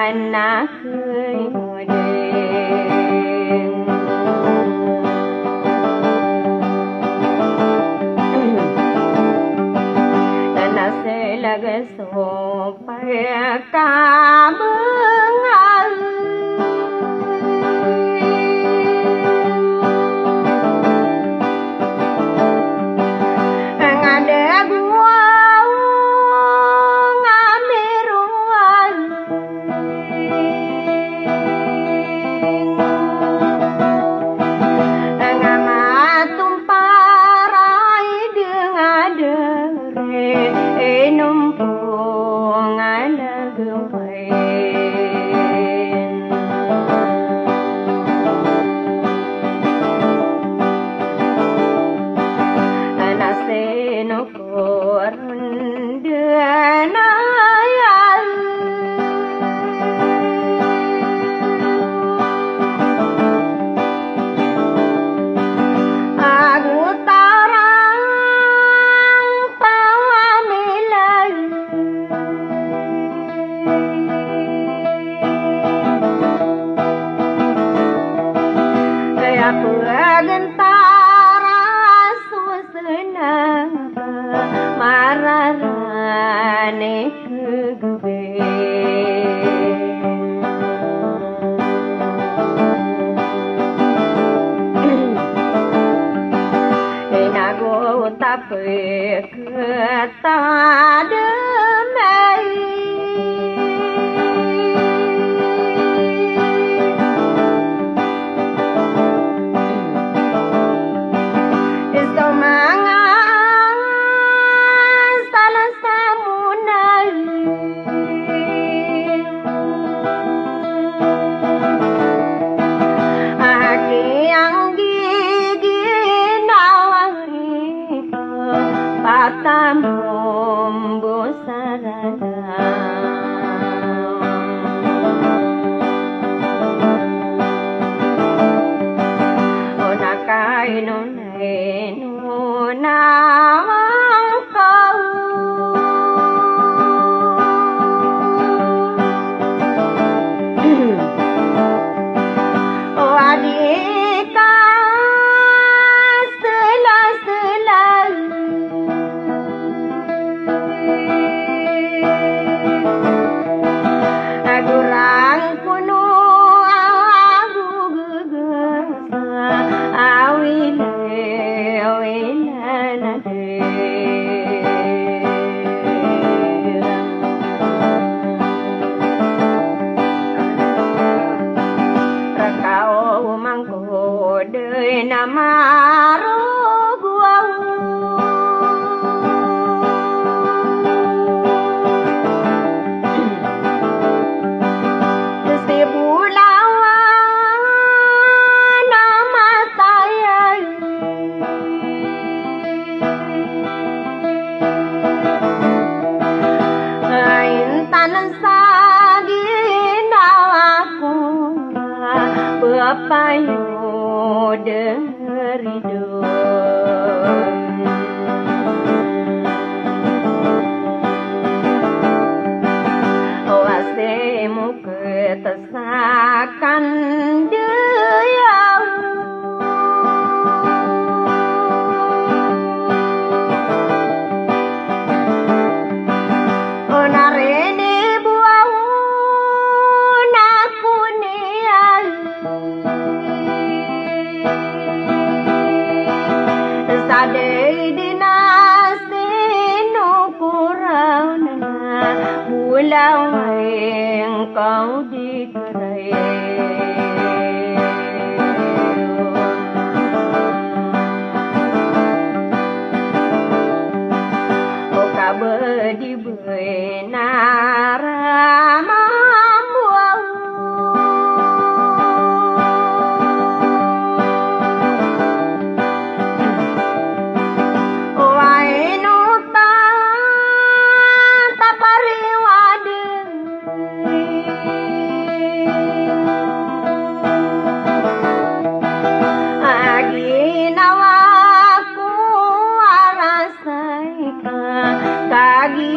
anak supaya kabengal ngade gua ngamiruan ngamatum parai dengadere numpung ada gewain anak senukur denayal aku tarang pawamilan ya pegentara susena mararane kegebe enago tapi ketademai payu derido oasemu ketesakan deyau onarene buau nakunian sadai dinasti nukurau pulau engkau dikerai oh kabedi benara mambuau oh ainu tapariwade aginawaku arasaika kagi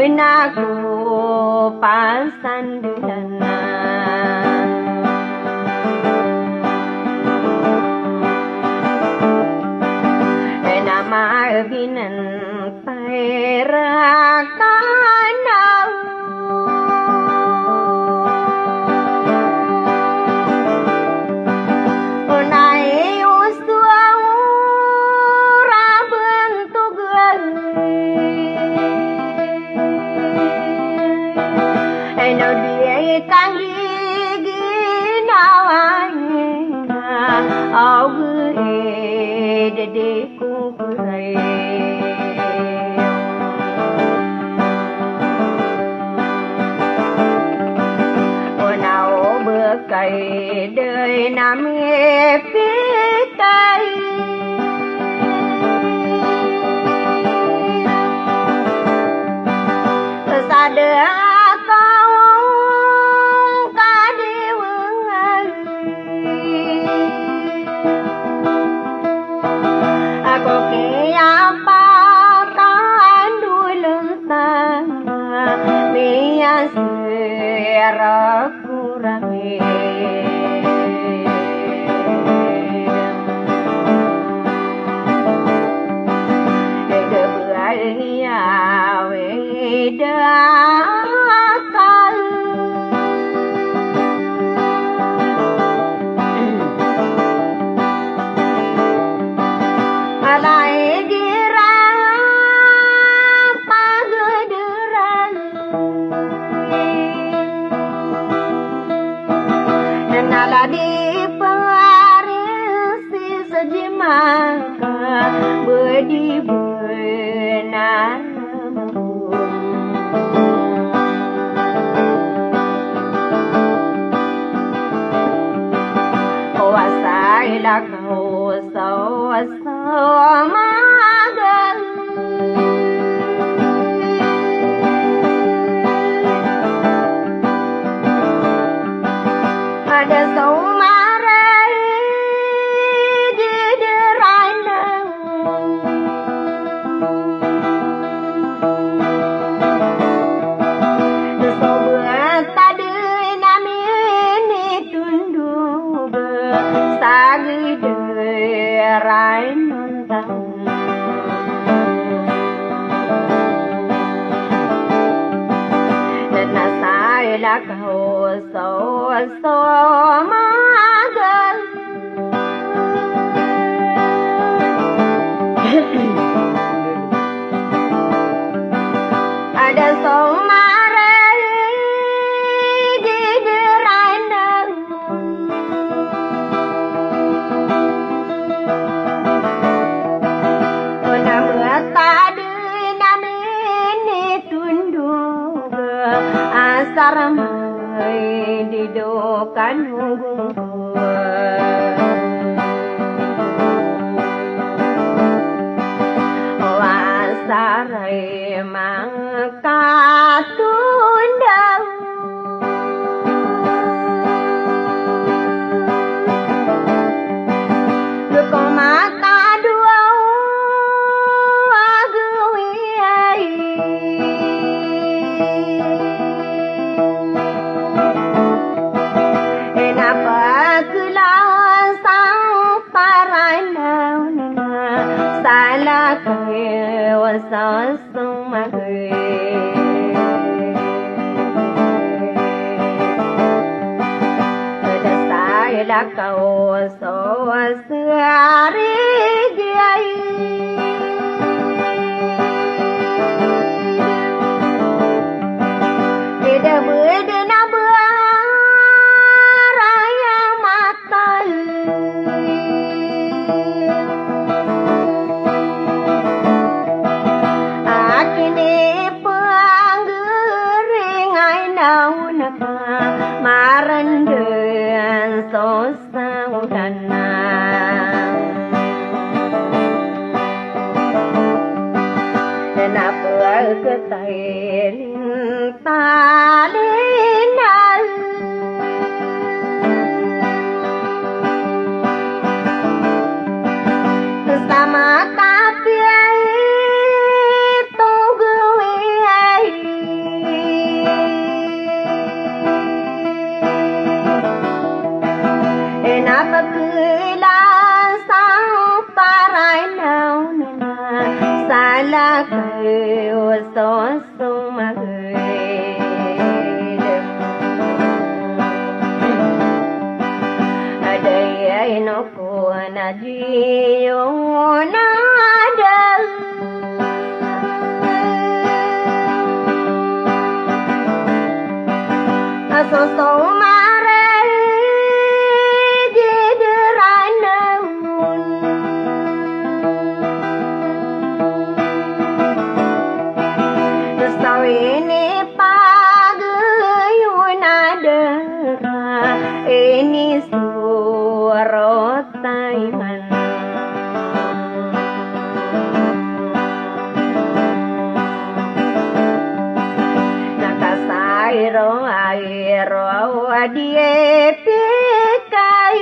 naku pasandana nama binan pairakanau unai usuau rabentuk eno dia kangi nawanya au dedeku nào bữa cày đời nam nghe phía tây xa đứa con ca đi vương ơi có cái apa tan đuôi lưng ta mi sera kurame de buaya we da di pengarisi sejimaka bedi benar wasailah kau sama ada saumarai di derana sobat tadi nami ini tunduk sagi derai nonton dan nasailah kau so magal ada so marai di derana nama tadi nami ini tunduk asar didokan hubungku wasarai maka tundang luka mata dua salah kau wasasum magui salah kau sewasari giai beda beda nabua raya mata marandean sosaudana dan apa ketailin talinal sama tapi itu gue là cây gió sông mà gửi ở đây ai nó của na diêu na đâu so so mare di derana sao ini pagi nada ini suara taiman Airo airo adie pikai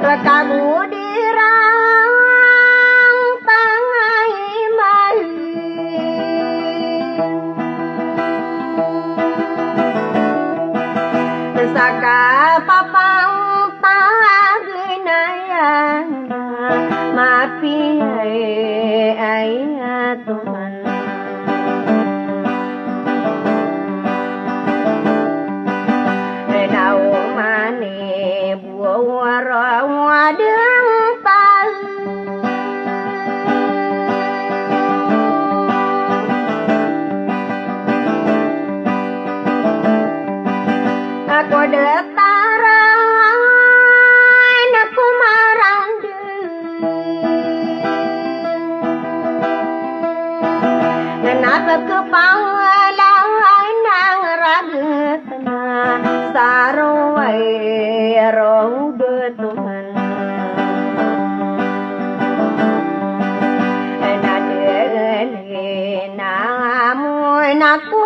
rekamu dirang tangai mai saka papang paginayan mapi ai tuhan nào mani bùa hoa đứng tay aku detara aku marang kenapa kepalang nang ragetna sarowai roh Tuhan nadele namu naku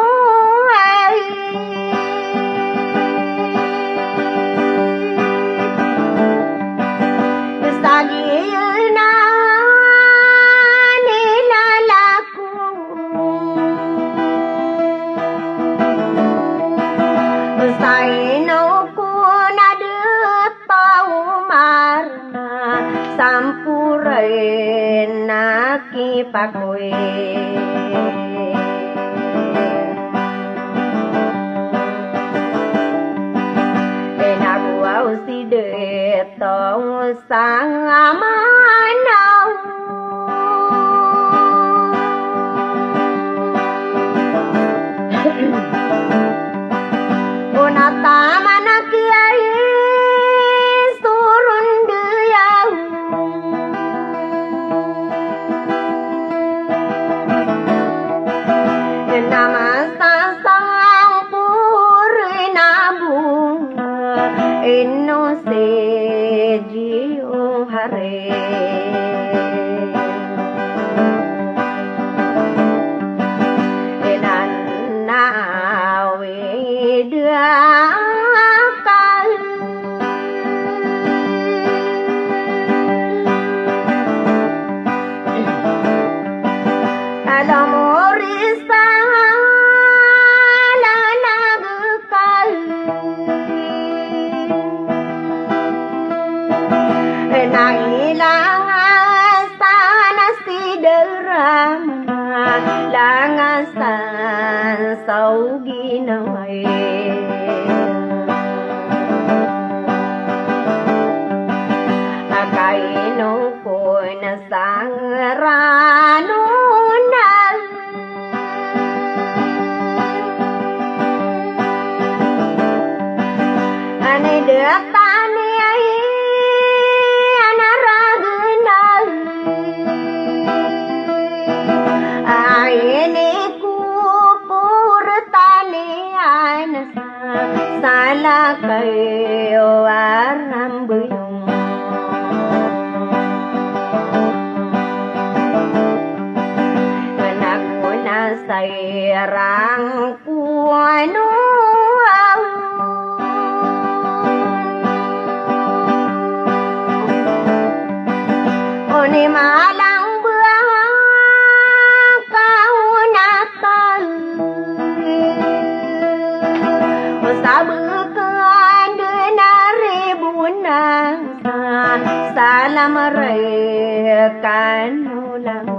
naki pakoi enaku au si de tong sang amanau onata manaki ai surun deyau nama sang puri nabung ino sejiu hare enan nawe dia kal alamorisa langasan sau ginaway akaino ko na sangrano na ane dektani ay anaragunal ini kupur talian salah kayo aram buyong anak ko na sa irang kuano oni malang sabu kan denare bunang Sana mereka nulang